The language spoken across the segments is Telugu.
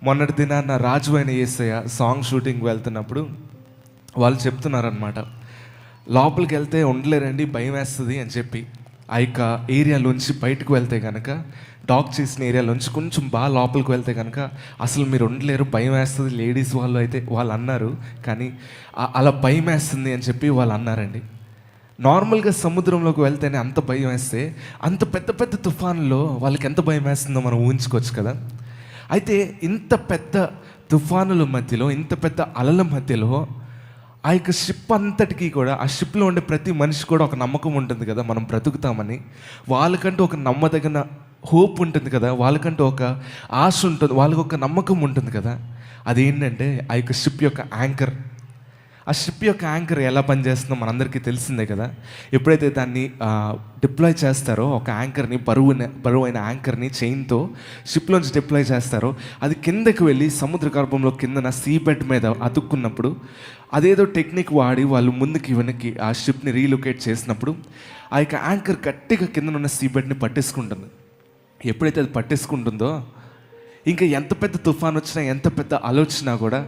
మొన్నటి దినాన్న రాజు అయిన యేసయ్య సాంగ్ షూటింగ్ వెళ్తున్నప్పుడు వాళ్ళు చెప్తున్నారనమాట, లోపలికి వెళ్తే ఉండలేరండి, భయం వేస్తుంది అని చెప్పి. ఆ యొక్క ఏరియాలోంచి బయటకు వెళ్తే కనుక, డాక్ చేసిన ఏరియాలోంచి కొంచెం బాగా లోపలికి వెళ్తే కనుక అసలు మీరు ఉండలేరు, భయం వేస్తుంది. లేడీస్ వాళ్ళు అయితే వాళ్ళు అన్నారు, కానీ అలా భయం వేస్తుంది అని చెప్పి వాళ్ళు అన్నారండి. నార్మల్గా సముద్రంలోకి వెళ్తేనే అంత భయం వేస్తే, అంత పెద్ద పెద్ద తుఫాన్లో వాళ్ళకి ఎంత భయం వేస్తుందో మనం ఊహించుకోవచ్చు కదా. అయితే ఇంత పెద్ద తుఫానుల మధ్యలో, ఇంత పెద్ద అలల మధ్యలో ఆ యొక్క షిప్ అంతటికీ కూడా, ఆ షిప్లో ఉండే ప్రతి మనిషి కూడా ఒక నమ్మకం ఉంటుంది కదా, మనం బ్రతుకుతామని. వాళ్ళకంటూ ఒక నమ్మదగిన హోప్ ఉంటుంది కదా, వాళ్ళకంటూ ఒక ఆశ ఉంటుంది, వాళ్ళకు ఒక నమ్మకం ఉంటుంది కదా. అదేంటంటే ఆ యొక్క షిప్ యొక్క యాంకర్. ఆ షిప్ యొక్క యాంకర్ ఎలా పనిచేస్తుందో మనందరికీ తెలిసిందే కదా. ఎప్పుడైతే దాన్ని డిప్లాయ్ చేస్తారో, ఒక యాంకర్ని, బరువైన యాంకర్ని చైన్తో షిప్లోంచి డిప్లాయ్ చేస్తారో, అది కిందకి వెళ్ళి సముద్ర గర్భంలో కిందన సీ బెడ్ మీద అతుక్కున్నప్పుడు, అదేదో టెక్నిక్ వాడి వాళ్ళు ముందుకి వెనక్కి ఆ షిప్ని రీలొకేట్ చేసినప్పుడు ఆ యొక్క యాంకర్ గట్టిగా కిందనున్న సీ బెడ్ని పట్టేసుకుంటుంది. ఎప్పుడైతే అది పట్టేసుకుంటుందో, ఇంకా ఎంత పెద్ద తుఫాన్ వచ్చినా, ఎంత పెద్ద ఆలోచన కూడా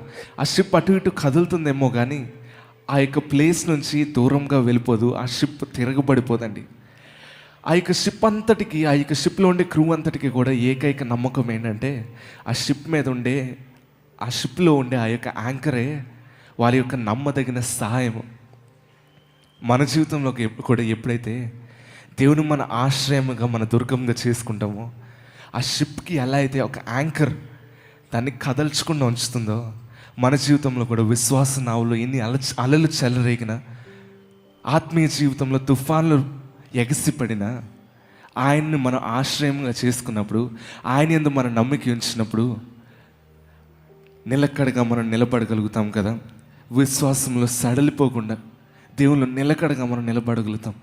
ఆ షిప్ అటు ఇటు కదులుతుందేమో కానీ ఆ యొక్క ప్లేస్ నుంచి దూరంగా వెళ్ళిపోదు, ఆ షిప్ తిరగబడిపోదండి. ఆ యొక్క షిప్ అంతటికి, ఆ యొక్క షిప్లో ఉండే క్రూ అంతటికి కూడా ఏకైక నమ్మకం ఏంటంటే, ఆ షిప్ మీద ఉండే, ఆ షిప్లో ఉండే ఆ యొక్క యాంకరే వారి యొక్క నమ్మదగిన సహాయము. మన జీవితంలోకి కూడా ఎప్పుడైతే దేవుని మన ఆశ్రయముగా, మన దుర్గంగా చేసుకుంటామో, ఆ షిప్కి ఎలా అయితే ఒక యాంకర్ దాన్ని కదల్చకుండా ఉంచుతుందో, మన జీవితంలో కూడా విశ్వాస నావులో ఎన్ని అలలు చెలరేగిన, ఆత్మీయ జీవితంలో తుఫాన్లు ఎగసిపడినా, ఆయన్ని మనం ఆశ్రయంగా చేసుకున్నప్పుడు, ఆయన యందు మన నమ్మిక ఉంచినప్పుడు నిలకడగా మనం నిలబడగలుగుతాం కదా. విశ్వాసంలో సడలిపోకుండా దేవుళ్ళు నిలకడగా మనం నిలబడగలుగుతాం.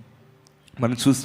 మనం చూసిన